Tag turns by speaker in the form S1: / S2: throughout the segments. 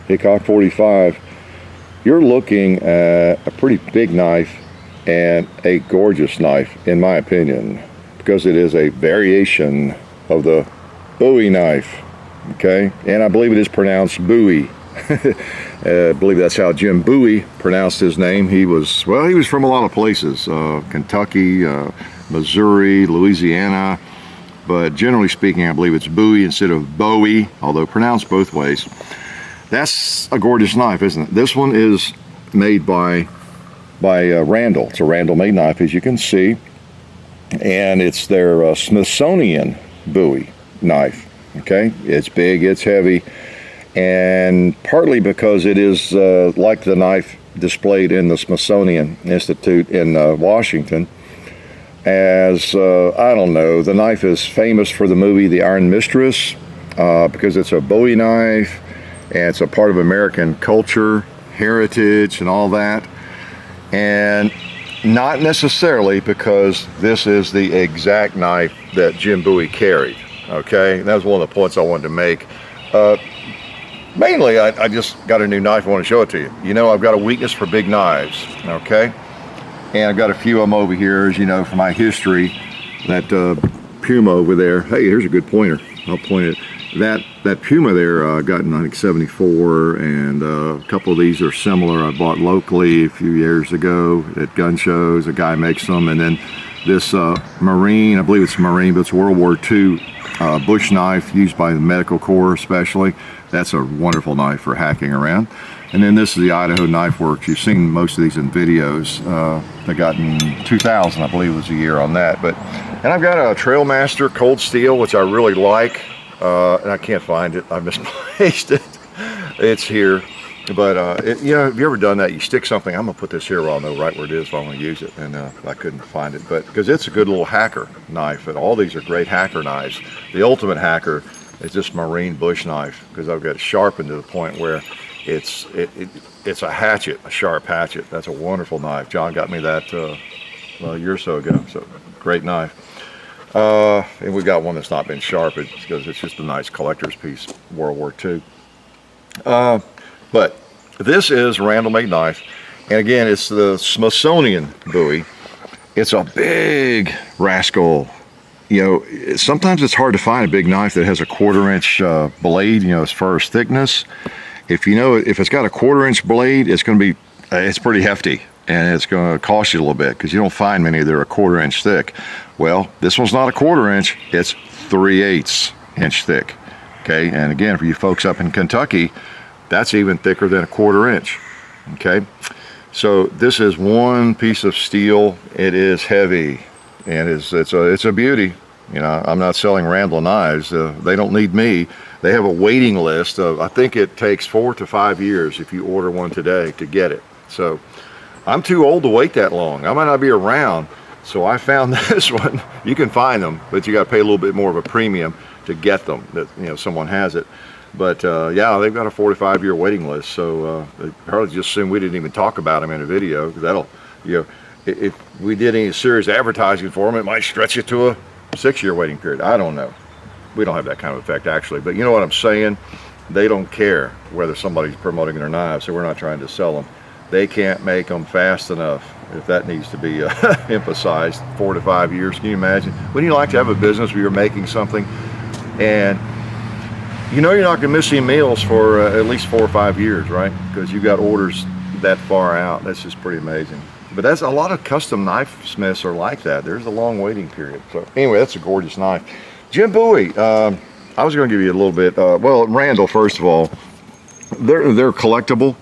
S1: Hickok 45, you're looking at a pretty big knife and a gorgeous knife, in my opinion, because it is a variation of the Bowie knife, okay? And I believe it is pronounced Bowie. I believe that's how Jim Bowie pronounced his name. He was from a lot of places, Kentucky, Missouri, Louisiana, but generally speaking, I believe it's Bowie instead of Bowie, although pronounced both ways. That's a gorgeous knife, isn't it? This one is made by Randall. It's a Randall made knife, as you can see, and it's their Smithsonian Bowie knife. Okay, it's big, it's heavy, and partly because it is like the knife displayed in the Smithsonian Institute in Washington. As I don't know, the knife is famous for the movie The Iron Mistress because it's a Bowie knife and it's a part of American culture, heritage, and all that. And not necessarily because this is the exact knife that Jim Bowie carried. Okay, and that was one of the points I wanted to make. Mainly, I just got a new knife. I want to show it to you. You know, I've got a weakness for big knives, okay? And I've got a few of them over here, as you know, from my history. That Puma over there. Hey, here's a good pointer. I'll point it. That Puma there got in, I think, 74, and a couple of these are similar. I bought locally a few years ago at gun shows. A guy makes them. And then this Marine, I believe it's Marine, but it's World War II bush knife used by the medical corps especially. That's a wonderful knife for hacking around. And then this is the Idaho Knife Works. You've seen most of these in videos. They got in 2000, I believe was the year on that. And I've got a Trailmaster Cold Steel, which I really like. And I can't find it. I misplaced it. It's here. But, you know, have you ever done that? You stick something, I'm going to put this here where I'll know right where it is if I want to use it. And I couldn't find it. But because it's a good little hacker knife. And all these are great hacker knives. The ultimate hacker is this Marine bush knife, because I've got it sharpened to the point where it's a hatchet, a sharp hatchet. That's a wonderful knife. John got me that a year or so ago. So great knife. And we got one that's not been sharpened because it's just a nice collector's piece, World War II. But this is Randall made knife, and again, it's the Smithsonian Bowie. It's a big rascal. You know, sometimes it's hard to find a big knife that has a 1/4-inch blade, you know, as far as thickness. If it's got a 1/4-inch blade, it's going to be, it's pretty hefty, and it's going to cost you a little bit because you don't find many that are a 1/4-inch thick. Well, this one's not a 1/4-inch, it's 3/8 inch thick. Okay, and again, for you folks up in Kentucky, that's even thicker than a 1/4-inch. Okay, so this is one piece of steel. It is heavy, and it's a beauty. You know, I'm not selling Randall knives. They don't need me. They have a waiting list of, I think it takes 4 to 5 years if you order one today to get it. So I'm too old to wait that long. I might not be around. So I found this one. You can find them, but you got to pay a little bit more of a premium to get them, that, you know, someone has it. But yeah, they've got a 4 to 5 year waiting list. So they probably just assume we didn't even talk about them in a video, because that'll, you know, if we did any serious advertising for them, it might stretch it to a 6-year waiting period. I don't know. We don't have that kind of effect actually, but you know what I'm saying? They don't care whether somebody's promoting their knives, so we're not trying to sell them. They can't make them fast enough, if that needs to be emphasized. 4 to 5 years, can you imagine? Wouldn't you like to have a business where you're making something and you know you're not going to miss any meals for at least 4 or 5 years, right? Because you got orders that far out. That's just pretty amazing. But that's a lot of custom knife smiths are like that. There's a long waiting period. So anyway, that's a gorgeous knife. Jim Bowie, I was going to give you a little bit. Well, Randall, first of all, they're collectible.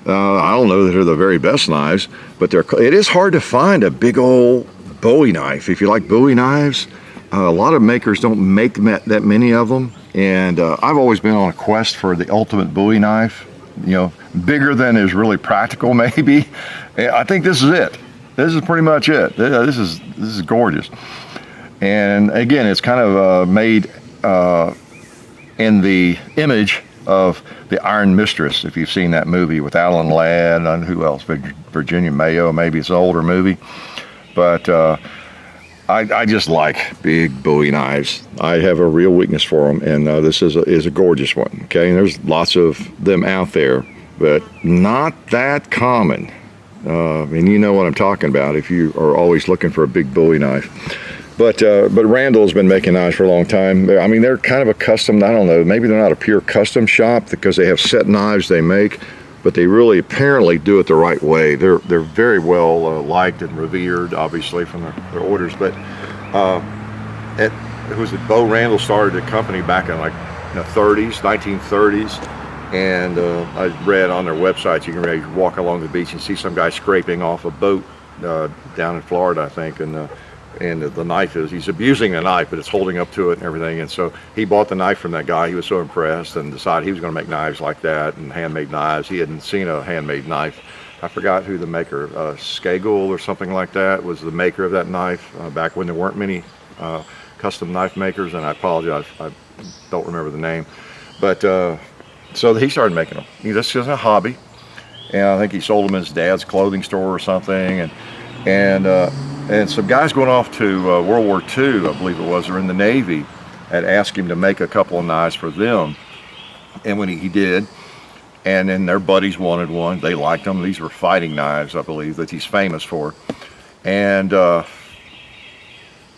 S1: I don't know that they're the very best knives, but it is hard to find a big old Bowie knife. If you like Bowie knives, a lot of makers don't make that many of them. And I've always been on a quest for the ultimate Bowie knife, you know, bigger than is really practical maybe. I think this is it. This is pretty much it. This is gorgeous. And again, it's kind of made in the image of the Iron Mistress, if you've seen that movie with Alan Ladd and who else, Virginia Mayo, maybe it's an older movie. But I just like big Bowie knives. I have a real weakness for them, and this is a gorgeous one. Okay, and there's lots of them out there, but not that common. And you know what I'm talking about if you are always looking for a big Bowie knife. But Randall's been making knives for a long time. I mean, they're kind of a custom, I don't know, maybe they're not a pure custom shop because they have set knives they make, but they really apparently do it the right way. They're very well liked and revered, obviously, from their orders. But Bo Randall started the company back in like the 30s, 1930s. And I read on their website, you can walk along the beach and see some guy scraping off a boat down in Florida, I think. And the knife he's abusing the knife, but it's holding up to it and everything. And so he bought the knife from that guy. He was so impressed and decided he was going to make knives like that and handmade knives. He hadn't seen a handmade knife. I forgot who the maker, Skagel or something like that, was the maker of that knife back when there weren't many custom knife makers. And I apologize, I don't remember the name. But so he started making them. This is a hobby. And I think he sold them in his dad's clothing store or something. And some guys going off to World War II, I believe it was, or in the Navy, had asked him to make a couple of knives for them. And when he did, and then their buddies wanted one, they liked them. These were fighting knives, I believe, that he's famous for. And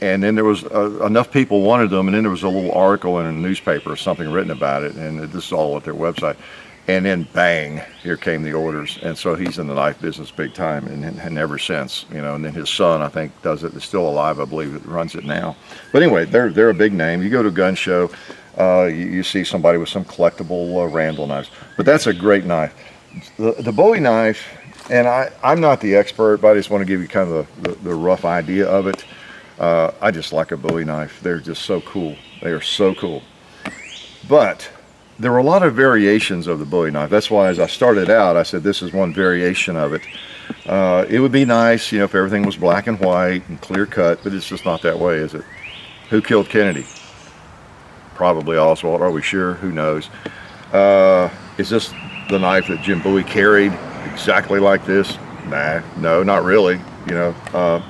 S1: then there was enough people wanted them, and then there was a little article in a newspaper or something written about it, and this is all at their website. And then bang, here came the orders. And so he's in the knife business big time, and ever since, you know. And then his son, I think, does it. Is still alive, I believe, it runs it now. But anyway, they're a big name. You go to a gun show, you see somebody with some collectible Randall knives. But that's a great knife. The Bowie knife, and I'm not the expert, but I just want to give you kind of the rough idea of it. I just like a Bowie knife. They're just so cool. They are so cool. But there were a lot of variations of the Bowie knife. That's why as I started out, I said this is one variation of it. It would be nice, you know, if everything was black and white and clear cut, but it's just not that way, is it? Who killed Kennedy? Probably Oswald. Are we sure? Who knows? Is this the knife that Jim Bowie carried exactly like this? Nah, no, not really. You know,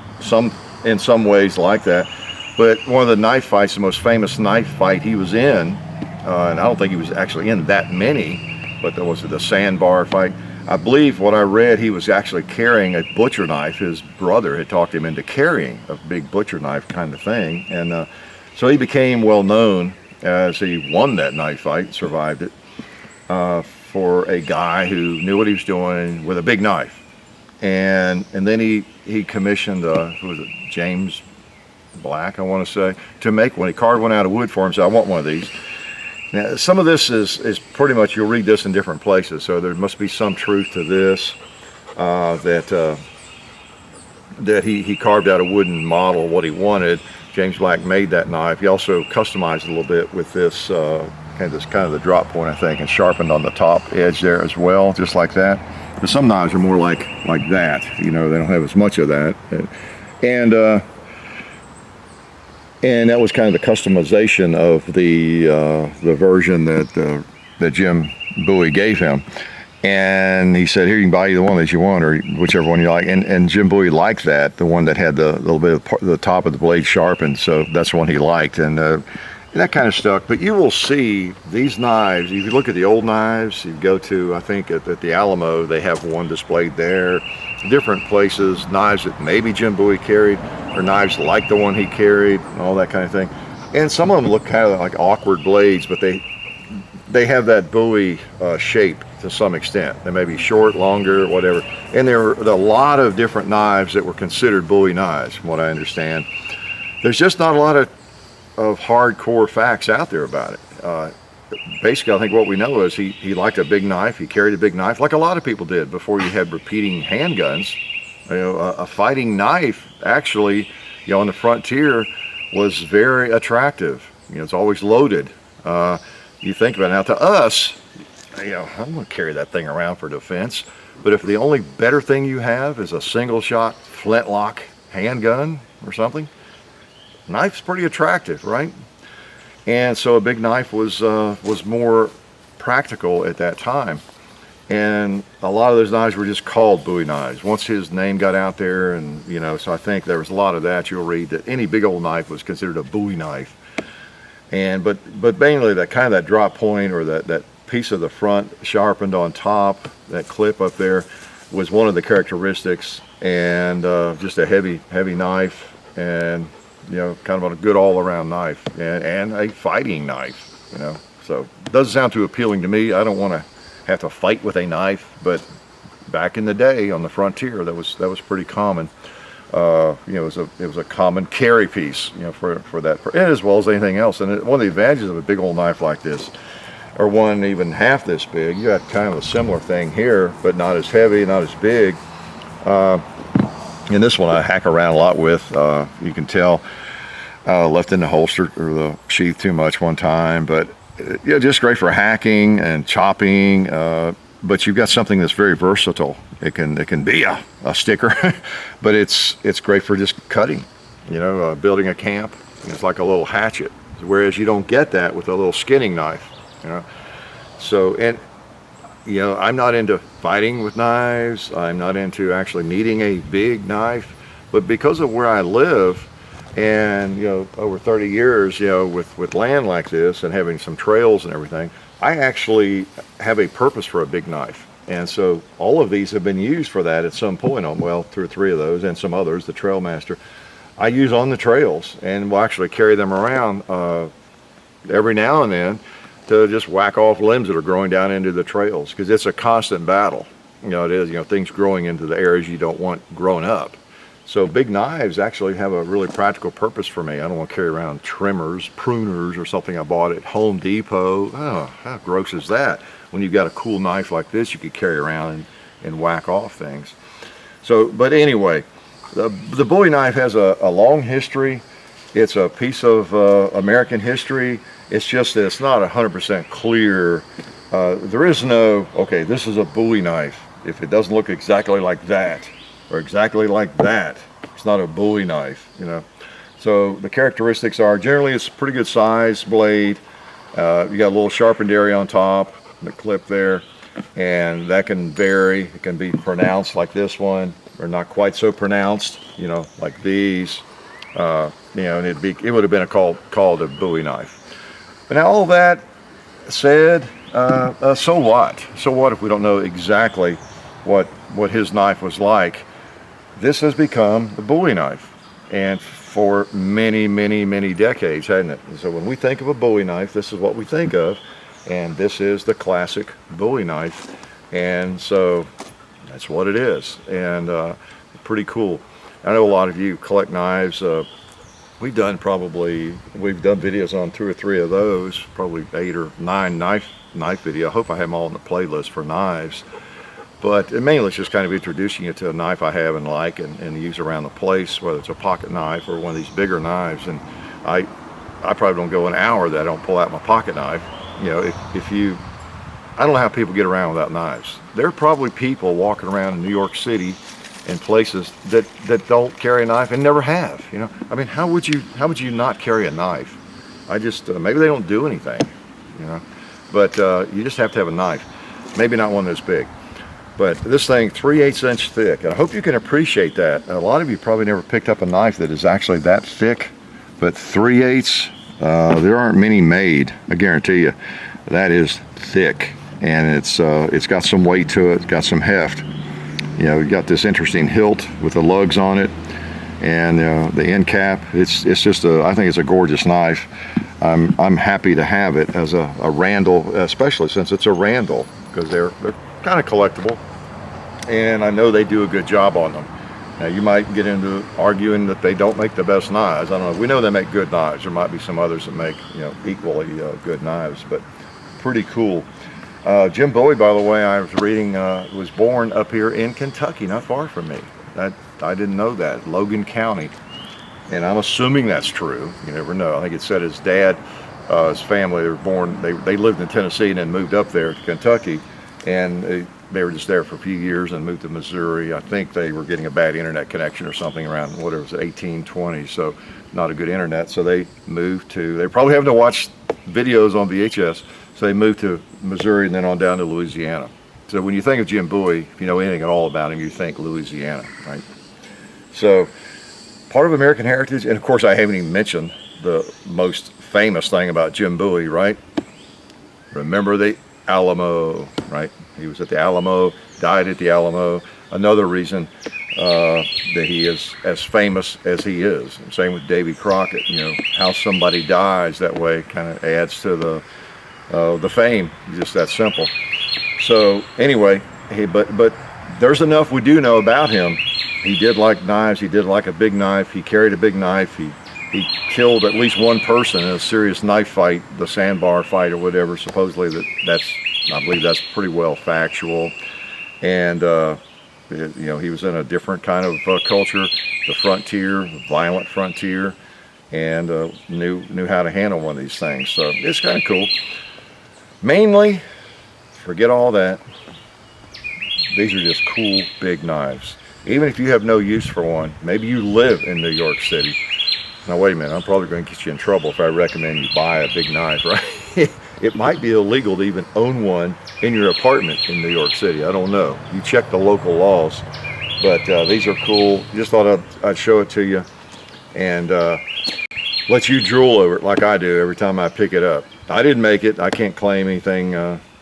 S1: in some ways like that. But one of the knife fights, the most famous knife fight he was in, and I don't think he was actually in that many, but there was the sandbar fight. I believe what I read, he was actually carrying a butcher knife. His brother had talked him into carrying a big butcher knife kind of thing. And so he became well known as he won that knife fight, survived it, for a guy who knew what he was doing with a big knife. And then he commissioned, who was it, James Black, I want to say, to make one. He carved one out of wood for him, so I want one of these. Now, some of this is pretty much, you'll read this in different places, so there must be some truth to this, that he carved out a wooden model of what he wanted. James Black made that knife. He also customized a little bit with this kind of the drop point, I think, and sharpened on the top edge there as well, just like that. But some knives are more like that, you know, they don't have as much of that. And that was kind of the customization of the version that Jim Bowie gave him. And he said, here, you can buy either one that you want, or whichever one you like. And Jim Bowie liked that, the one that had the little bit of the top of the blade sharpened. So that's the one he liked. And that kind of stuck. But you will see these knives, if you look at the old knives, you go to, I think at the Alamo, they have one displayed there. Different places, knives that maybe Jim Bowie carried, or knives like the one he carried, and all that kind of thing. And some of them look kind of like awkward blades, but they have that Bowie shape to some extent. They may be short, longer, whatever. And there are a lot of different knives that were considered Bowie knives, from what I understand. There's just not a lot of hardcore facts out there about it. Basically, I think what we know is he liked a big knife. He carried a big knife, like a lot of people did before you had repeating handguns. You know, a fighting knife, actually, you know, on the frontier was very attractive. You know, it's always loaded. You think about it. Now, to us, you know, I'm going to carry that thing around for defense. But if the only better thing you have is a single-shot flintlock handgun or something, knife's pretty attractive, right? And so a big knife was more practical at that time. And a lot of those knives were just called Bowie knives. Once his name got out there, and you know, so I think there was a lot of that. You'll read that any big old knife was considered a Bowie knife. And but mainly that kind of that drop point, or that piece of the front sharpened on top, that clip up there, was one of the characteristics. And just a heavy knife, and you know, kind of a good all-around knife, and a fighting knife, you know. So it doesn't sound too appealing to me. I don't want to have to fight with a knife, but back in the day on the frontier, that was pretty common. You know, it was a common carry piece, you know, for that, and as well as anything else. And one of the advantages of a big old knife like this, or one even half this big, you got kind of a similar thing here, but not as heavy, not as big. And this one I hack around a lot with. You can tell left in the holster or the sheath too much one time, but yeah, just great for hacking and chopping. But you've got something that's very versatile. It can be a sticker, but it's great for just cutting. You know, building a camp. It's like a little hatchet. Whereas you don't get that with a little skinning knife. You know, so and you know, I'm not into fighting with knives. I'm not into actually needing a big knife, but because of where I live, and you know, over 30 years, you know, with land like this and having some trails and everything, I actually have a purpose for a big knife. And so all of these have been used for that at some point. On, well, 2 or 3 of those, and some others, the Trailmaster, I use on the trails, and will actually carry them around every now and then to just whack off limbs that are growing down into the trails, because it's a constant battle. You know, it is, you know, things growing into the areas you don't want grown up. So big knives actually have a really practical purpose for me. I don't want to carry around trimmers, pruners, or something I bought at Home Depot. Oh, how gross is that? When you've got a cool knife like this, you could carry around and whack off things. So, but anyway, the Bowie knife has a long history. It's a piece of American history. It's just that it's not 100% clear. There is no, okay, this is a Bowie knife. If it doesn't look exactly like that, or exactly like that, it's not a Bowie knife, you know. So the characteristics are, generally it's a pretty good size blade. You got a little sharpened area on top, the clip there, and that can vary. It can be pronounced like this one, or not quite so pronounced, you know, like these. You know, and it would have been called a Bowie knife. But now all that said, so what? So what if we don't know exactly what his knife was like? This has become the Bowie knife, and for many, many, many decades, hasn't it? And so when we think of a Bowie knife, this is what we think of, and this is the classic Bowie knife, and so that's what it is, and pretty cool. I know a lot of you collect knives. We've done videos on 2 or 3 of those, probably 8 or 9 knife video. I hope I have them all on the playlist for knives. But mainly it's just kind of introducing you to a knife I have and like and use around the place, whether it's a pocket knife or one of these bigger knives. And I probably don't go an hour that I don't pull out my pocket knife. You know, I don't know how people get around without knives. There are probably people walking around in New York City and places that don't carry a knife and never have. You know, I mean, how would you not carry a knife? I just maybe they don't do anything, you know. But you just have to have a knife. Maybe not one this big. But this thing, 3/8 inch thick, and I hope you can appreciate that. A lot of you probably never picked up a knife that is actually that thick, but 3/8, there aren't many made, I guarantee you. That is thick, and it's got some weight to it, it's got some heft. You know, you got this interesting hilt with the lugs on it, and the end cap. It's just I think it's a gorgeous knife. I'm happy to have it as a Randall, especially since it's a Randall, because they're kind of collectible, and I know they do a good job on them. Now you might get into arguing that they don't make the best knives. I don't know. We know they make good knives. There might be some others that make, you know, equally good knives, but pretty cool. Jim Bowie, by the way, I was reading, was born up here in Kentucky, not far from me. I didn't know that. Logan County, and I'm assuming that's true. You never know. I think it said his dad, his family, they lived in Tennessee and then moved up there to Kentucky. And they were just there for a few years and moved to Missouri. I think they were getting a bad internet connection or something around, whatever it was, 1820, so not a good internet. So they probably having to watch videos on VHS, so they moved to Missouri and then on down to Louisiana So when you think of Jim Bowie, if you know anything at all about him, you think Louisiana, right? So part of American heritage, and of course I haven't even mentioned the most famous thing about Jim Bowie, right? Remember the Alamo, right? He was at the Alamo, died at the Alamo. Another reason that he is as famous as he is. And same with Davy Crockett. You know, how somebody dies that way kind of adds to the fame. Just that simple. So anyway, but there's enough we do know about him. He did like knives. He did like a big knife. He carried a big knife. He killed at least one person in a serious knife fight, the sandbar fight or whatever. Supposedly I believe that's pretty well factual. And you know, he was in a different kind of culture, the frontier, the violent frontier, and knew how to handle one of these things. So it's kind of cool. Mainly, forget all that. These are just cool big knives. Even if you have no use for one, maybe you live in New York City. Now wait a minute, I'm probably going to get you in trouble if I recommend you buy a big knife, right? It might be illegal to even own one in your apartment in New York City. I don't know. You check the local laws. But these are cool. Just thought I'd show it to you and let you drool over it like I do every time I pick it up. I didn't make it. I can't claim anything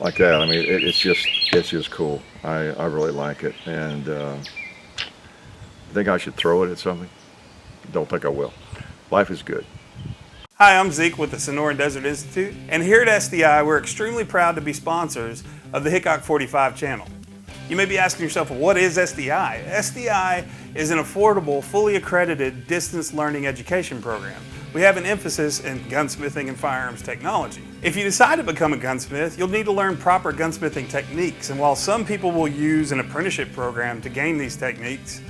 S1: like that. I mean, it's just cool. I really like it. And I think I should throw it at something. Don't think I will. Life is good.
S2: Hi, I'm Zeke with the Sonoran Desert Institute, and here at SDI, we're extremely proud to be sponsors of the Hickok 45 channel. You may be asking yourself, well, what is SDI? SDI is an affordable, fully accredited distance learning education program. We have an emphasis in gunsmithing and firearms technology. If you decide to become a gunsmith, you'll need to learn proper gunsmithing techniques, and while some people will use an apprenticeship program to gain these techniques,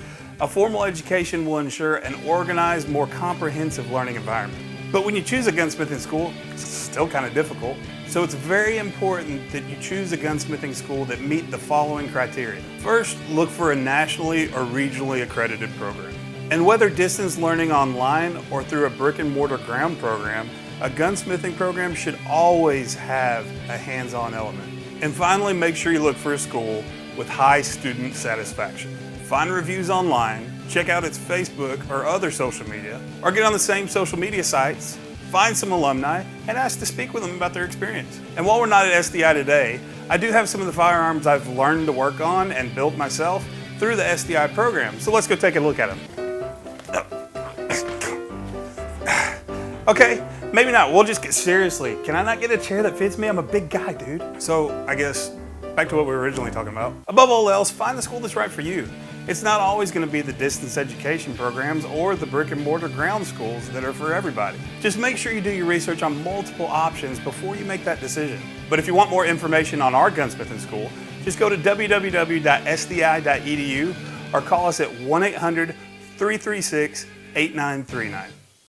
S2: a formal education will ensure an organized, more comprehensive learning environment. But when you choose a gunsmithing school, it's still kind of difficult. So it's very important that you choose a gunsmithing school that meet the following criteria. First, look for a nationally or regionally accredited program. And whether distance learning online or through a brick and mortar ground program, a gunsmithing program should always have a hands-on element. And finally, make sure you look for a school with high student satisfaction. Find reviews online, check out its Facebook or other social media, or get on the same social media sites, find some alumni, and ask to speak with them about their experience. And while we're not at SDI today, I do have some of the firearms I've learned to work on and build myself through the SDI program. So let's go take a look at them. Okay, maybe not. We'll just get seriously. Can I not get a chair that fits me? I'm a big guy, dude. So I guess back to what we were originally talking about. Above all else, find the school that's right for you. It's not always going to be the distance education programs or the brick and mortar ground schools that are for everybody. Just make sure you do your research on multiple options before you make that decision. But if you want more information on our gunsmithing school, just go to www.sdi.edu or call us at 1-800-336-8939.